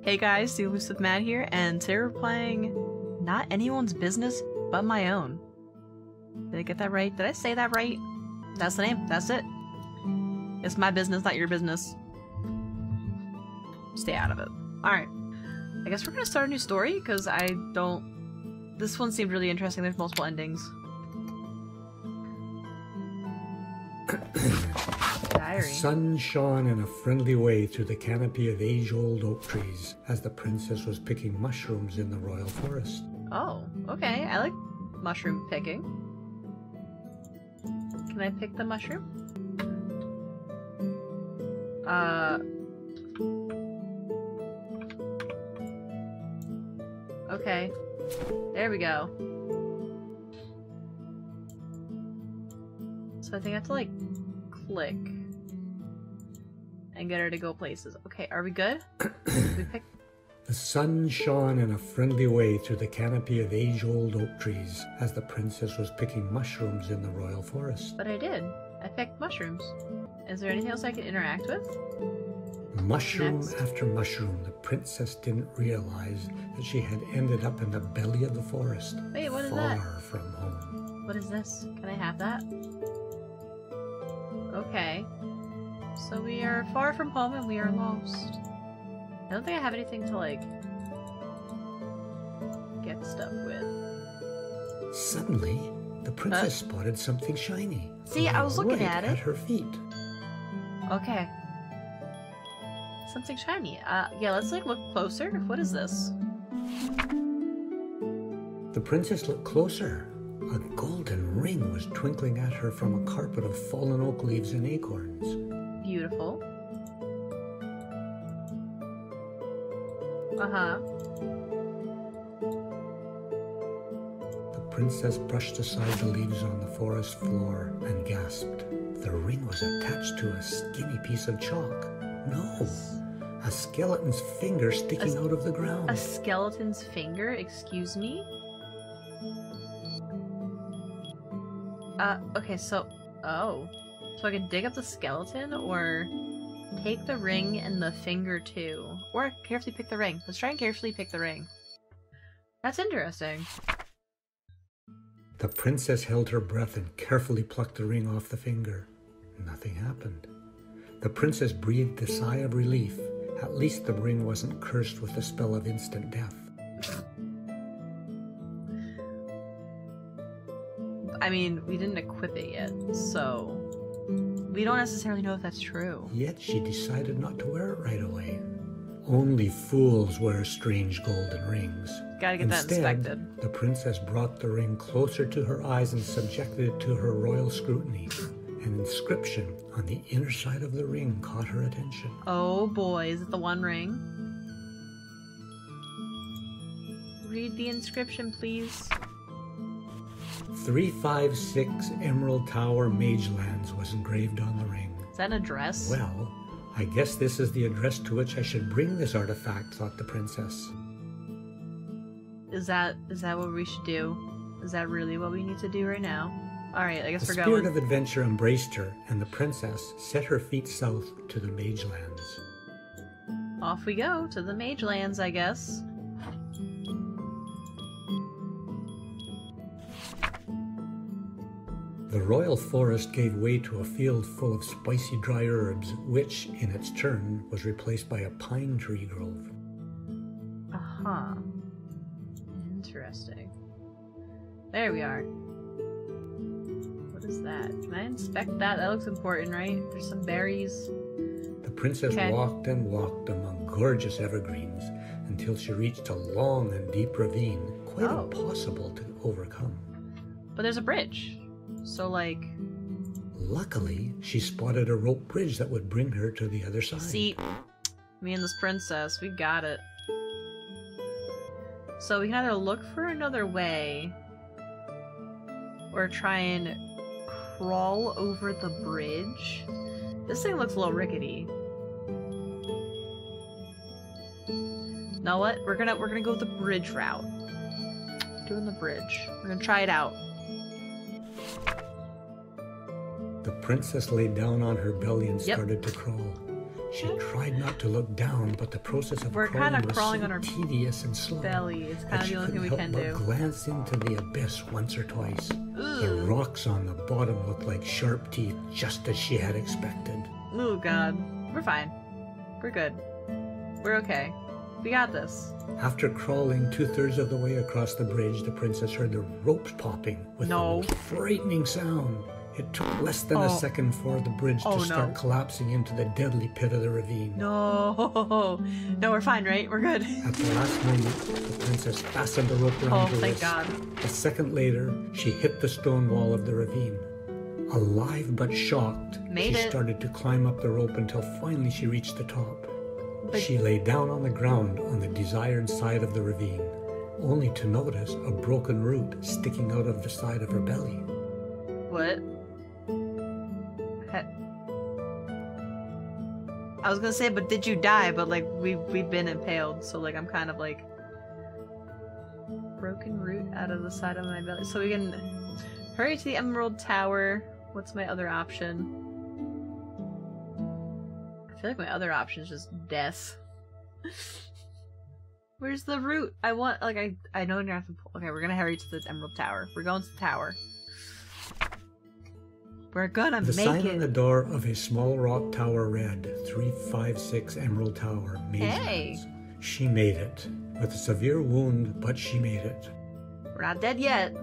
Hey guys, TheElusiveMad here, and today we're playing Not Anyone's Business But My Own. Did I get that right? Did I say that right? That's the name. That's it. It's my business, not your business. Stay out of it. Alright. I guess we're gonna start a new story, because I don't... This one seemed really interesting. There's multiple endings. Diary. The sun shone in a friendly way through the canopy of age-old oak trees as the princess was picking mushrooms in the royal forest. Oh, okay. I like mushroom picking. Can I pick the mushroom? Okay. There we go. So I think I have to, like, click and get her to go places. Okay, are we good? We pick. The sun shone in a friendly way through the canopy of age-old oak trees as the princess was picking mushrooms in the royal forest. But I did. I picked mushrooms. Is there anything else I can interact with? Mushroom Next. after mushroom, the princess didn't realize that she had ended up in the belly of the forest, Wait, what is far that? from home. What is this? Can I have that? Okay. So we are far from home and we are lost. I don't think I have anything to, like, get stuff with. Suddenly, the princess spotted something shiny. See, I was looking right at it. her feet. Okay. Something shiny. Yeah, let's, like, look closer. What is this? The princess looked closer. A golden ring was twinkling at her from a carpet of fallen oak leaves and acorns. Beautiful. Uh-huh. The princess brushed aside the leaves on the forest floor and gasped. The ring was attached to a skinny piece of chalk. No, a skeleton's finger sticking out of the ground. A skeleton's finger? Excuse me? Okay, so... Oh. So I can dig up the skeleton, or take the ring and the finger too. Or carefully pick the ring. Let's try and carefully pick the ring. That's interesting. The princess held her breath and carefully plucked the ring off the finger. Nothing happened. The princess breathed a sigh of relief. At least the ring wasn't cursed with the spell of instant death. I mean, we didn't equip it yet, so... We don't necessarily know if that's true. Yet she decided not to wear it right away. Only fools wear strange golden rings. Gotta get that inspected. Instead, the princess brought the ring closer to her eyes and subjected it to her royal scrutiny. An inscription on the inner side of the ring caught her attention. Oh boy, is it the One Ring? Read the inscription, please. 356 Emerald Tower Magelands was engraved on the ring. Is that an address? Well, I guess this is the address to which I should bring this artifact, thought the princess. Is that what we should do? Is that really what we need to do right now? Alright, I guess The we're spirit going. of adventure embraced her, and the princess set her feet south to the Magelands. Off we go to the Magelands, I guess. The royal forest gave way to a field full of spicy dry herbs, which, in its turn, was replaced by a pine tree grove. Uh-huh. Interesting. There we are. What is that? Can I inspect that? That looks important, right? There's some berries. The princess walked and walked among gorgeous evergreens until she reached a long and deep ravine, quite impossible to overcome. But there's a bridge. So, like... Luckily, she spotted a rope bridge that would bring her to the other side. See, me and this princess, we got it. So we can either look for another way, or try and crawl over the bridge. This thing looks a little rickety. Know what? We're gonna go the bridge route. Doing the bridge. We're gonna try it out. The princess lay down on her belly and started to crawl. She tried not to look down, but the process of We're kind of was crawling so on our tedious and slow belly. It's kind that of she the only thing we couldn't can help but do. glance into the abyss once or twice. The Ugh. rocks on the bottom looked like sharp teeth, just as she had expected. Oh god. We're fine. We're good. We're okay. We got this. After crawling 2/3 of the way across the bridge, the princess heard the ropes popping with No. a frightening sound. It took less than a second for the bridge to start collapsing into the deadly pit of the ravine. No. No, we're fine, right? We're good. At the last moment, the princess fastened the rope around her Oh, thank wrist. God. A second later, she hit the stone wall of the ravine. Alive but shocked, Made she it. started to climb up the rope until finally she reached the top. But- She lay down on the ground on the desired side of the ravine, only to notice a broken root sticking out of the side of her belly. What? I was gonna say, but did you die? But like, we've been impaled, so like, I'm kind of like broken root out of the side of my belly. So we can hurry to the Emerald Tower. What's my other option? I feel like my other option is just death. Where's the root? I want, like, I know you have to pull. Okay, we're gonna hurry to the Emerald Tower. We're going to the tower. We're gonna The make sign it. on the door of a small rock tower read 356 Emerald Tower. Hey. She made it. With a severe wound, but she made it. We're not dead yet.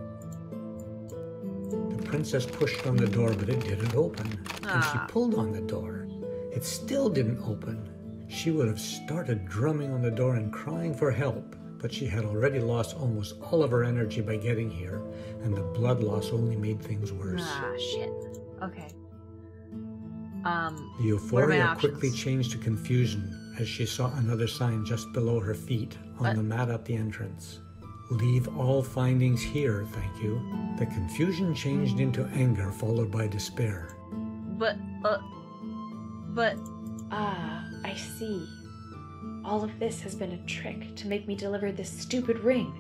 The princess pushed on the door, but it didn't open. And she Ah. pulled on the door. It still didn't open. She would have started drumming on the door and crying for help, but she had already lost almost all of her energy by getting here, and the blood loss only made things worse. Ah, shit. Okay. The what are my euphoria options? quickly changed to confusion as she saw another sign just below her feet on What? the mat at the entrance. Leave all findings here, thank you. The confusion changed into anger, followed by despair. But, Ah, I see. All of this has been a trick to make me deliver this stupid ring.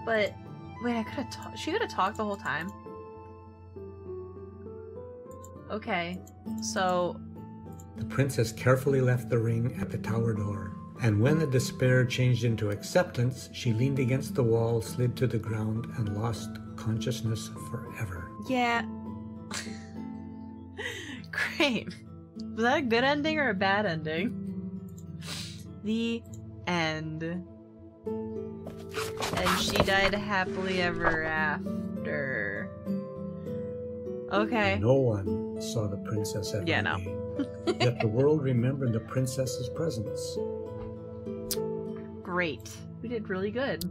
wait, I could have talked. She could have talked the whole time. Okay, so, The princess carefully left the ring at the tower door, and when the despair changed into acceptance, she leaned against the wall, slid to the ground, and lost consciousness forever. yeah. Great. Was that a good ending or a bad ending? The end. And she died happily ever after. Okay. No one saw the princess ever Yeah, no. again. Yet the world remembered the princess's presence. Great. We did really good.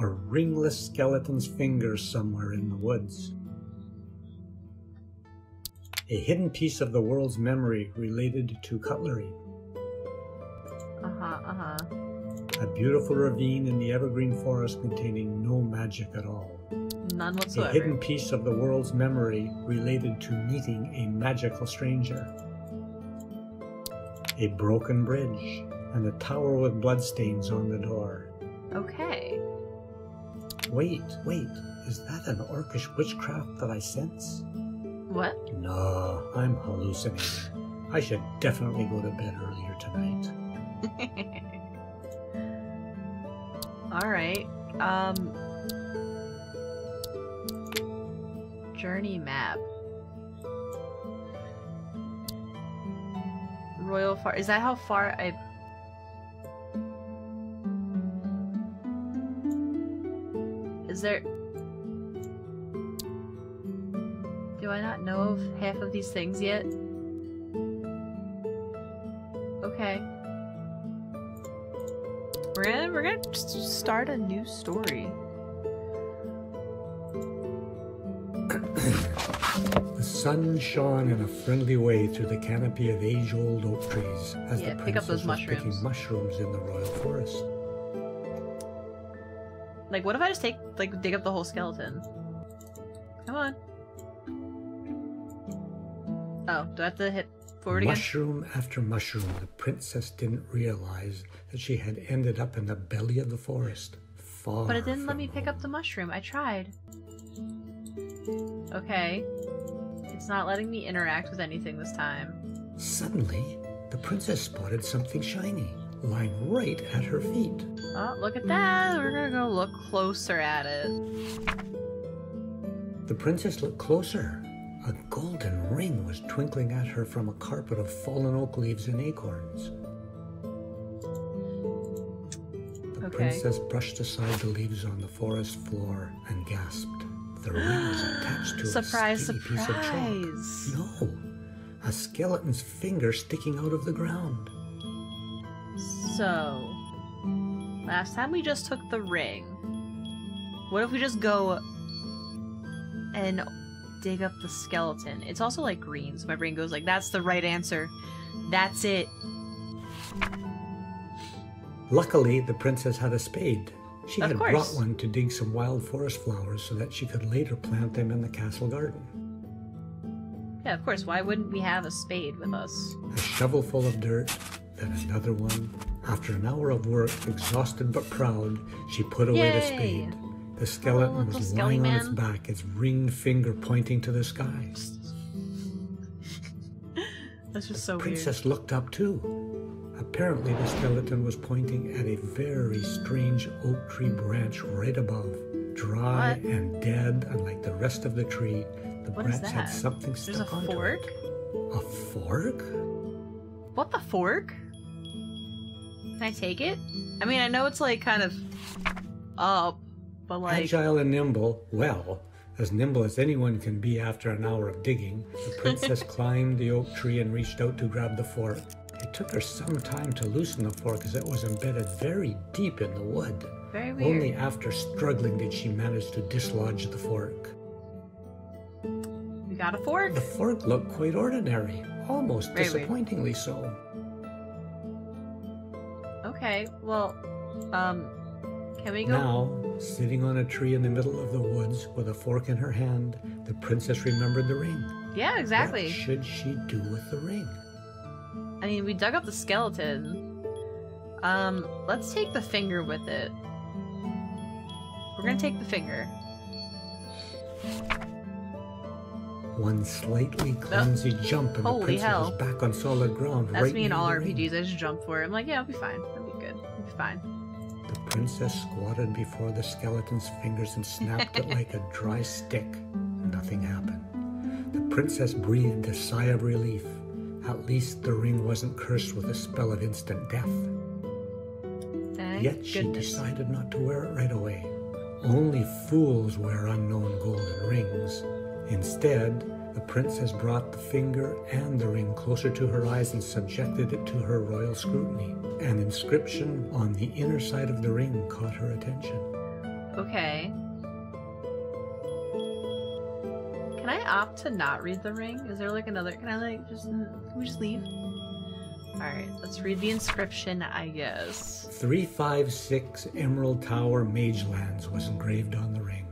A ringless skeleton's fingers somewhere in the woods. A hidden piece of the world's memory related to cutlery. A beautiful ravine in the evergreen forest containing no magic at all. None A whatsoever. hidden piece of the world's memory related to meeting a magical stranger. A broken bridge, and a tower with bloodstains on the door. Okay. Wait, is that an orcish witchcraft that I sense? What? No, I'm hallucinating. I should definitely go to bed earlier tonight. Alright. Journey map. Royal Far. Is that how far I. Is there. Do I not know of half of these things yet? Okay. We're gonna just start a new story. The sun shone in a friendly way through the canopy of age-old oak trees as Yeah, the pick up princess those was picking mushrooms. mushrooms in the royal forest. Like, what if I just dig up the whole skeleton? Come on. Oh, do I have to hit forward again? Mushroom after mushroom, the princess didn't realize that she had ended up in the belly of the forest, far But it didn't let from me pick home. up the mushroom. I tried. Okay. It's not letting me interact with anything this time. Suddenly, the princess spotted something shiny, lying right at her feet. Oh, look at that. We're gonna go look closer at it. The princess looked closer. A golden ring was twinkling at her from a carpet of fallen oak leaves and acorns. The princess brushed aside the leaves on the forest floor and gasped. The ring was attached to a skinny piece of chalk. No, a skeleton's finger sticking out of the ground. So, last time we just took the ring. What if we just go and dig up the skeleton? It's also like green, so my brain goes like, that's the right answer. That's it. Luckily, the princess had a spade. She Of had course. brought one to dig some wild forest flowers so that she could later plant them in the castle garden. Yeah, of course. Why wouldn't we have a spade with us? A shovel full of dirt, then another one. After an hour of work, exhausted but proud, she put away the Yay! spade. The skeleton little was skelly lying on its man. back, its ringed finger pointing to the sky. That's just so The weird. princess looked up too. Apparently the skeleton was pointing at a very strange oak tree branch right above. Dry What? and dead, and like the rest of the tree, the What is branch had that? something There's a stuck onto fork? it. A fork? What the fork? Can I take it? I mean, I know it's like kind of up, but like... Agile and nimble, well, as nimble as anyone can be after an hour of digging, the princess climbed the oak tree and reached out to grab the fork. It took her some time to loosen the fork as it was embedded very deep in the wood. Very weird. Only after struggling did she manage to dislodge the fork. We got a fork? The fork looked quite ordinary, almost Very weird. disappointingly so. Okay, well, can we go? Now, sitting on a tree in the middle of the woods with a fork in her hand, the princess remembered the ring. Yeah, exactly. What should she do with the ring? I mean, we dug up the skeleton. Let's take the finger with it. We're gonna take the finger. One slightly clumsy jump and the Holy princess hell. was back on solid ground. That's right me in near all the ring. RPGs. I just jump for it. I'm like, yeah, I'll be fine. I'll be good. I'll be fine. The princess squatted before the skeleton's fingers and snapped it like a dry stick. Nothing happened. The princess breathed a sigh of relief. At least the ring wasn't cursed with a spell of instant death. Thank Yet she goodness. decided not to wear it right away. Only fools wear unknown golden rings. Instead, the princess brought the finger and the ring closer to her eyes and subjected it to her royal scrutiny. An inscription on the inner side of the ring caught her attention. Okay. Can I opt to not read the ring? Is there like another? Can I like just? Can we just leave? All right, let's read the inscription, I guess. 356 Emerald Tower Magelands was engraved on the ring.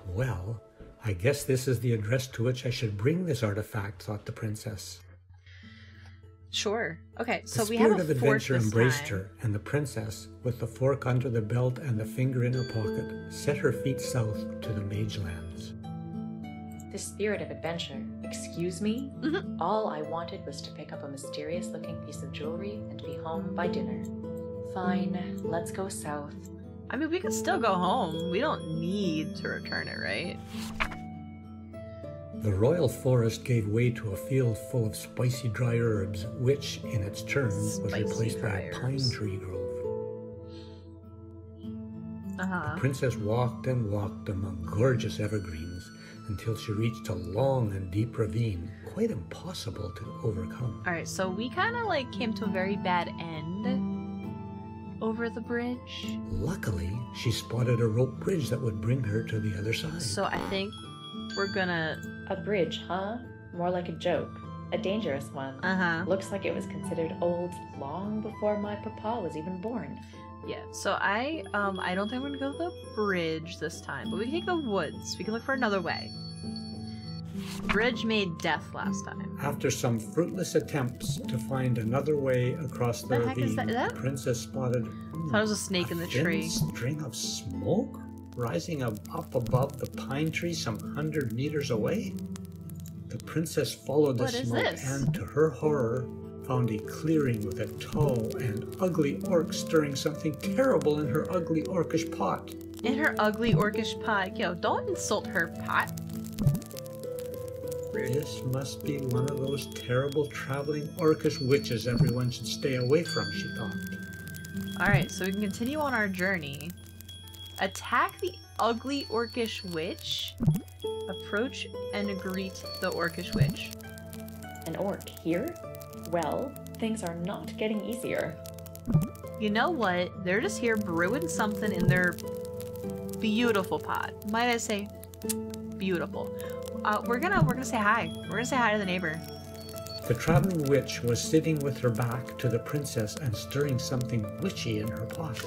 Well, I guess this is the address to which I should bring this artifact, thought the princess. Sure. Okay, so The we have spirit a of fork adventure this embraced time. her, and the princess, with the fork under the belt and the finger in her pocket, set her feet south to the Magelands. The spirit of adventure. Excuse me? Mhm. All I wanted was to pick up a mysterious-looking piece of jewelry and be home by dinner. Fine, let's go south. I mean, we can still go home. We don't need to return it, right? The royal forest gave way to a field full of spicy dry herbs, which, in its turn, was Spicy replaced by dry a pine herbs. tree grove. Uh-huh. The princess walked and walked among gorgeous evergreens until she reached a long and deep ravine, quite impossible to overcome. Alright, so we kind of like came to a very bad end over the bridge. Luckily, she spotted a rope bridge that would bring her to the other side. So I think we're gonna... A bridge, huh? More like a joke. A dangerous one. Uh-huh. Looks like it was considered old long before my papa was even born. Yeah, so I don't think we're gonna go to the bridge this time, but we can take the woods. We can look for another way. The bridge made death last time. After some fruitless attempts to find another way across the The heck is ravine, that? the princess spotted Thought it was a snake in the thin tree. string of smoke rising up above the pine tree some 100 meters away. The The princess followed the What is smoke this? and, to her horror, found a clearing with a tall and ugly orc stirring something terrible in her ugly orcish pot. In her ugly orcish pot. Yo, don't insult her pot. This must be one of those terrible traveling orcish witches everyone should stay away from, she thought. Alright, so we can continue on our journey. Attack the ugly orcish witch. Approach and greet the orcish witch. An orc here? Well, things are not getting easier. You know what? They're just here brewing something in their beautiful pot. Might I say, beautiful. We're gonna say hi. We're gonna say hi to the neighbor. The traveling witch was sitting with her back to the princess and stirring something witchy in her pot.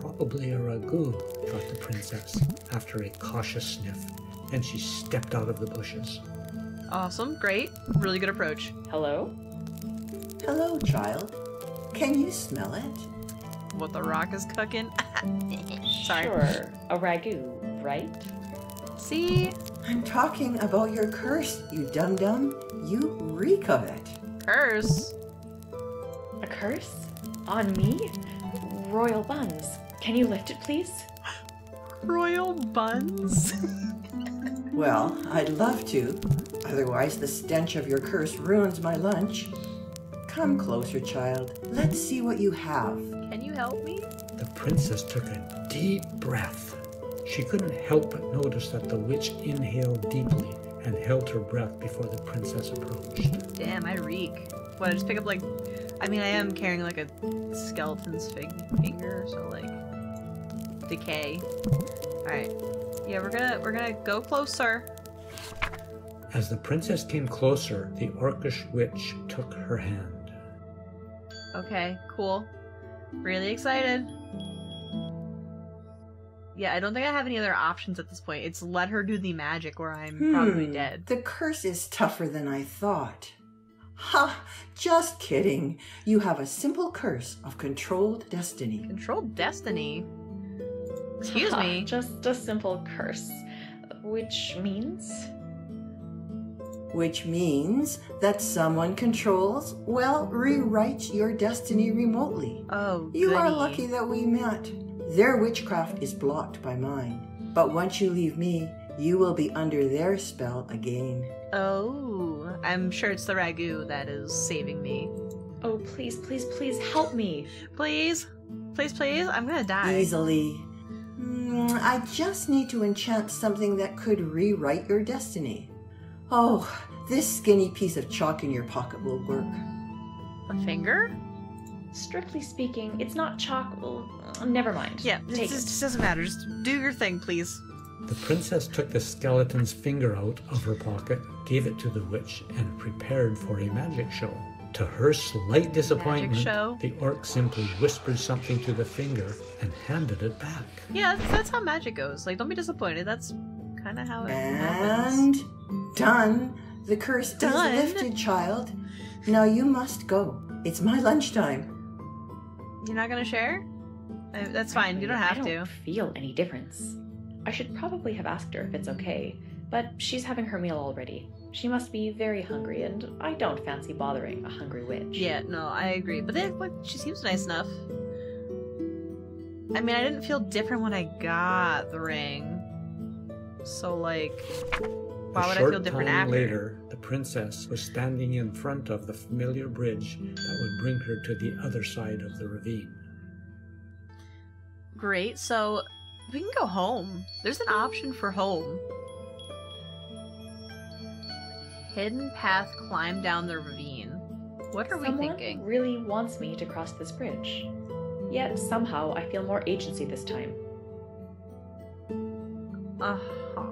Probably a ragout, thought the princess, after a cautious sniff, and she stepped out of the bushes. Awesome, great, really good approach. Hello? Hello, child. Can you smell it? What the rock is cooking? Sorry. Sure, a ragu, right? See? I'm talking about your curse, you dum-dum. You reek of it. Curse? A curse? On me? Royal buns. Can you lift it, please? Royal buns? Well, I'd love to. Otherwise, the stench of your curse ruins my lunch. Come closer, child. Let's see what you have. Can you help me? The princess took a deep breath. She couldn't help but notice that the witch inhaled deeply and held her breath before the princess approached. Damn, I reek. What, I just pick up like... I mean, I am carrying like a skeleton's finger, so like... decay. Alright. Yeah, we're gonna go closer. As the princess came closer, the orcish witch took her hand. Okay, cool. Really excited. Yeah, I don't think I have any other options at this point. It's let her do the magic or I'm probably dead. The curse is tougher than I thought. Ha! Just kidding. You have a simple curse of controlled destiny. Controlled destiny? Excuse me? Just a simple curse. Which means? Which means that someone controls, well, rewrites your destiny remotely. Oh, You are goody. lucky that we met. Their witchcraft is blocked by mine. But once you leave me, you will be under their spell again. Oh, I'm sure it's the ragu that is saving me. Oh, please, please, please help me. Please? Please, please? I'm gonna die. Easily. I just need to enchant something that could rewrite your destiny. Oh, this skinny piece of chalk in your pocket will work. A finger? Strictly speaking, it's not chalk. Well, never mind. Yeah, it Take just it. doesn't matter. Just do your thing, please. The princess took the skeleton's finger out of her pocket, gave it to the witch, and prepared for a magic show. To her slight disappointment, show? the orc simply whispered something to the finger and handed it back. Yeah, that's how magic goes. Like, don't be disappointed. That's kind of how it And happens. done. The curse Done? is lifted, child. Now you must go. It's my lunchtime. You're not gonna share? That's fine. You don't have I to. don't feel any difference. I should probably have asked her if it's okay, but she's having her meal already. She must be very hungry, and I don't fancy bothering a hungry witch. Yeah, no, I agree. But then, like, she seems nice enough. I mean, I didn't feel different when I got the ring. So, like, why would I feel different after? Later, the princess was standing in front of the familiar bridge that would bring her to the other side of the ravine. Great, so we can go home. There's an option for home. Hidden path, climb down the ravine. What are we Someone thinking? really wants me to cross this bridge. Yet somehow I feel more agency this time. Uh-huh.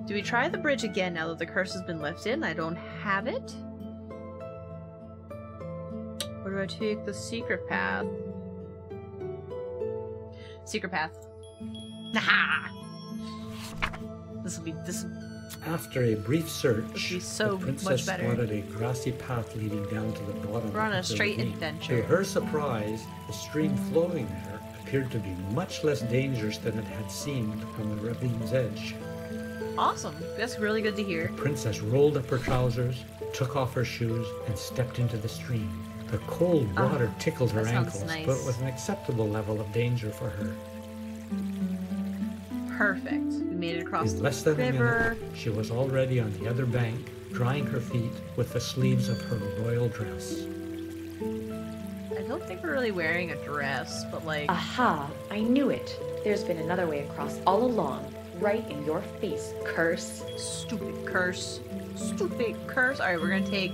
Do we try the bridge again now that the curse has been lifted and I don't have it? Or do I take the secret path? Secret path. Nah! This. After a brief search, be so the princess much better. spotted a grassy path leading down to the bottom We're on a of the straight ravine. adventure. To her surprise, the stream flowing there appeared to be much less dangerous than it had seemed from the ravine's edge. Awesome. That's really good to hear. The princess rolled up her trousers, took off her shoes, and stepped into the stream. The cold water tickled her that sounds ankles, nice. but it was an acceptable level of danger for her. Perfect. We made it across In the less than a river. minute, she was already on the other bank, drying her feet with the sleeves of her royal dress. I don't think we're really wearing a dress, but like... Aha! I knew it. There's been another way across all along. Right in your face, curse. Stupid curse. Stupid curse. Alright, we're gonna take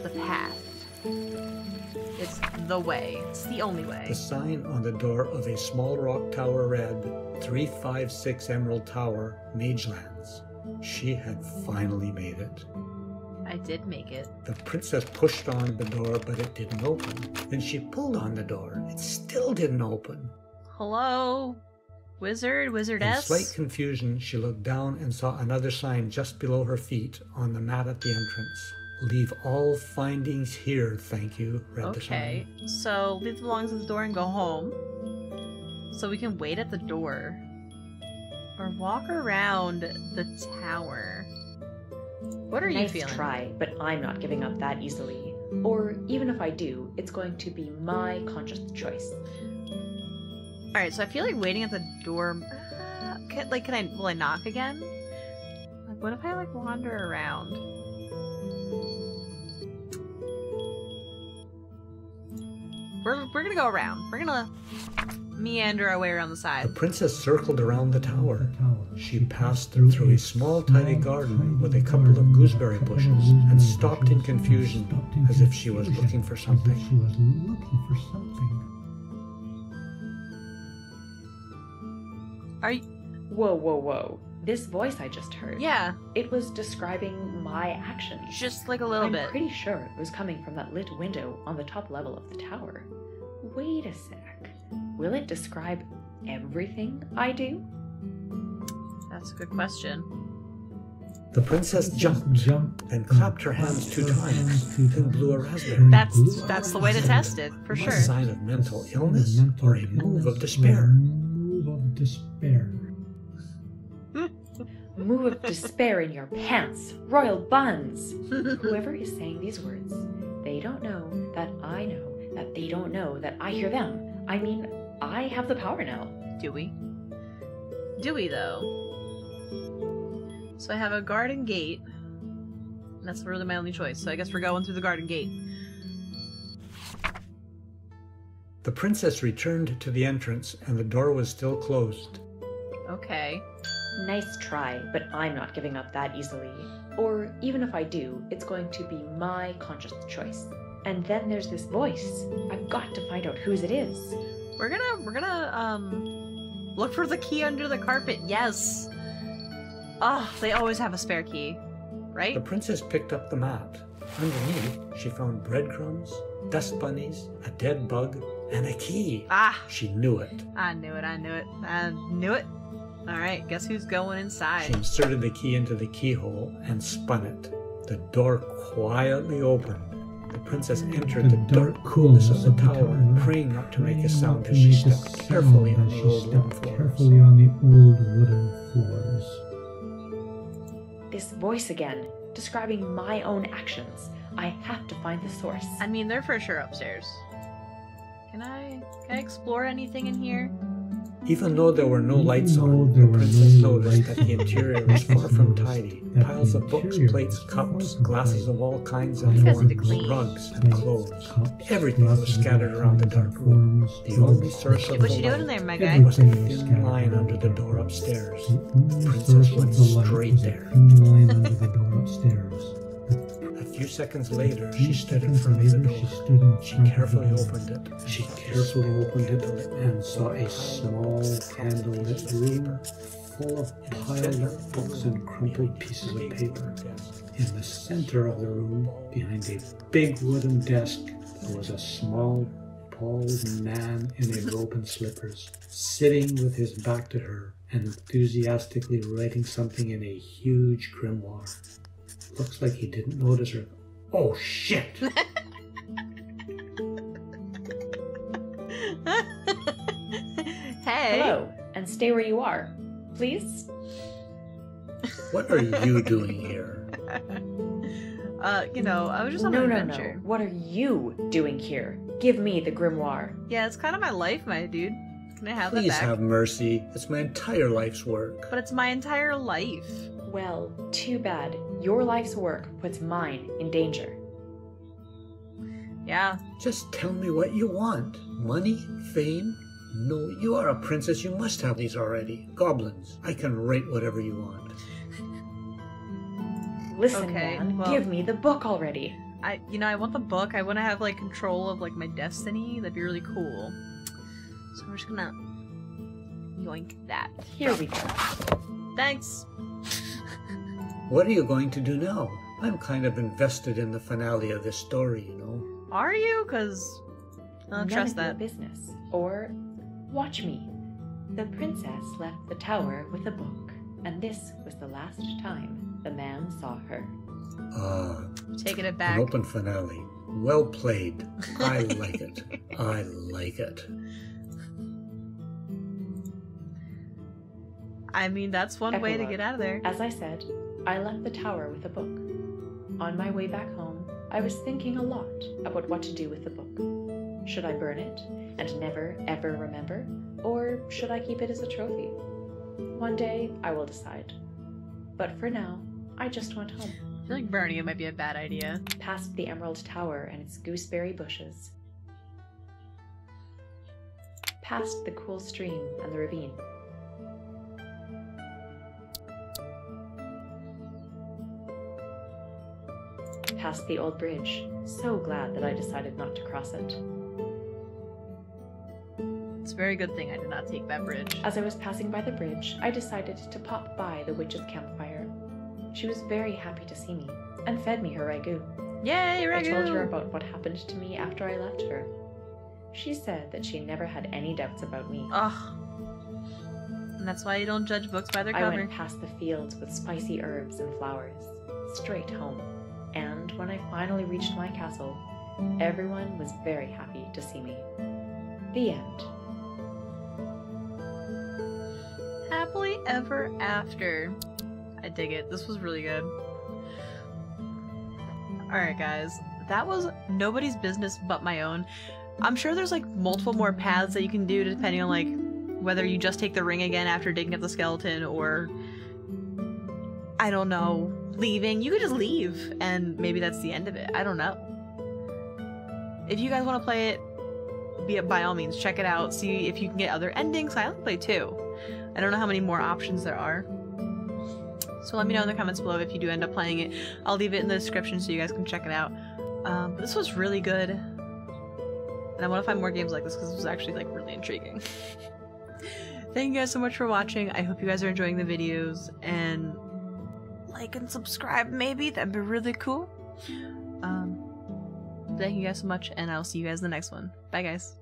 the path. It's the way. It's the only way. The sign on the door of a small rock tower read, 356 Emerald Tower, Magelands. She had finally made it. I did make it. The princess pushed on the door, but it didn't open. Then she pulled on the door. It still didn't open. Hello? Wizard? In Wizardess? slight confusion, she looked down and saw another sign just below her feet on the mat at the entrance. Leave all findings here, thank you, read the Okay, sign. so leave the belongings at the door and go home. So we can wait at the door. Or walk around the tower. What are you Nice feeling? try, but I'm not giving up that easily. Or even if I do, it's going to be my conscious choice. Alright, so I feel like waiting at the door... will I knock again? Like, what if I, like, wander around? We're gonna go around. We're gonna meander our way around the The side. princess circled around the tower. She passed through a small, tidy garden with a couple of gooseberry bushes and stopped in confusion as if she was looking for something. Are you... Whoa, whoa, whoa. This voice I just heard. Yeah, It was describing my actions. just like a little I'm bit. pretty sure it was coming from that lit window on the top level of the tower. Wait a sec. Will it describe everything I do? That's a good question. The princess jumped, then clapped her hands 2 times, then blew a raspberry. That's the way to test it, for A sure. sign of mental illness or a move of despair. Move of despair in your pants, royal buns. Whoever is saying these words, they don't know that I know that they don't know that I hear them. I mean, I have the power now. Do we? Do we, though? So I have a garden gate. And that's really my only choice, so I guess we're going through the garden gate. The princess returned to the entrance and the door was still closed. Okay. Nice try, but I'm not giving up that easily. Or even if I do, it's going to be my conscious choice. And then there's this voice. I've got to find out whose it is. We're gonna, look for the key under the carpet, yes! Ah, they always have a spare key, right? The princess picked up the mat. Underneath, she found breadcrumbs, dust bunnies, a dead bug, and a key. Ah! She knew it. I knew it, I knew it, I knew it! Alright, guess who's going She inside? inserted the key into the keyhole and spun it. The door quietly opened. The princess entered the dark coolness of the tower, praying not to make a sound as she stepped carefully on the old wooden floors. This voice again, describing my own actions. I have to find the source. I mean, they're for sure upstairs. Can I explore anything in here? Even though there were no lights on, the princess noticed that the interior was far from tidy. Piles of books, plates, cups, glasses of all kinds and You guys need to forms, clean. rugs and clothes. Everything was scattered around the dark room. The only source of What the you doing in light there, my guy? was a thin line under the door upstairs. The princess went straight there. A few seconds later, she stood in front of the door. She carefully opened it. She carefully opened it and saw a small candlelit room full of piled up books and crumpled pieces of paper. In the center of the room, behind a big wooden desk, there was a small, bald man in a robe and slippers, sitting with his back to her and enthusiastically writing something in a huge grimoire. Looks like he didn't notice her. Oh, shit! Hey! Hello, and stay where you are. Please? What are you doing here? You know, I was just on an adventure. No. What are you doing here? Give me the grimoire. Yeah, it's kind of my life, my dude. Can I have that Please back? have mercy. It's my entire life's work. But it's my entire life. Well, too bad. Your life's work puts mine in danger. Yeah. Just tell me what you want. Money? Fame? No, you are a princess. You must have these already. Goblins. I can write whatever you want. Listen, Okay, man, well- give me the book already. I want the book. I want to have, like, control of, like, my destiny. That'd be really cool. So we're just gonna yoink that. Here we go. Thanks. What are you going to do now? I'm kind of invested in the finale of this story, you know. Are you? Because I don't trust None of that. your business. Or, watch me. The princess left the tower with a book, and this was the last time the man saw her. Taking it An back. open finale. Well played. I like it. I like it. I mean, that's one way to Epilogue. get out of there. As I said, I left the tower with a book. On my way back home, I was thinking a lot about what to do with the book. Should I burn it and never ever remember? Or should I keep it as a trophy? One day I will decide. But for now, I just went home. I feel like burning it might be a bad idea. Past the Emerald Tower and its gooseberry bushes. Past the cool stream and the ravine. Past the old bridge. So glad that I decided not to cross it. It's a very good thing I did not take that bridge. As I was passing by the bridge, I decided to pop by the witch's campfire. She was very happy to see me, and fed me her ragout. Yay, I told her ragu! about what happened to me after I left her. She said that she never had any doubts about me. Ugh. And that's why you don't judge books by their I cover. went past the fields with spicy herbs and flowers, straight home. And when I finally reached my castle, everyone was very happy to see me. The end. Happily ever after. I dig it. This was really good. Alright guys, that was nobody's business but my own. I'm sure there's like multiple more paths that you can do depending on like whether you just take the ring again after digging up the skeleton or I don't know, leaving. You could just leave and maybe that's the end of it. I don't know. If you guys want to play it, by all means check it out. See if you can get other endings. I only play 2. I don't know how many more options there are. So let me know in the comments below if you do end up playing it. I'll leave it in the description so you guys can check it out. But this was really good. And I want to find more games like this because this was actually like really intriguing. Thank you guys so much for watching. I hope you guys are enjoying the videos. And like and subscribe maybe. That'd be really cool. Thank you guys so much and I'll see you guys in the next one. Bye guys.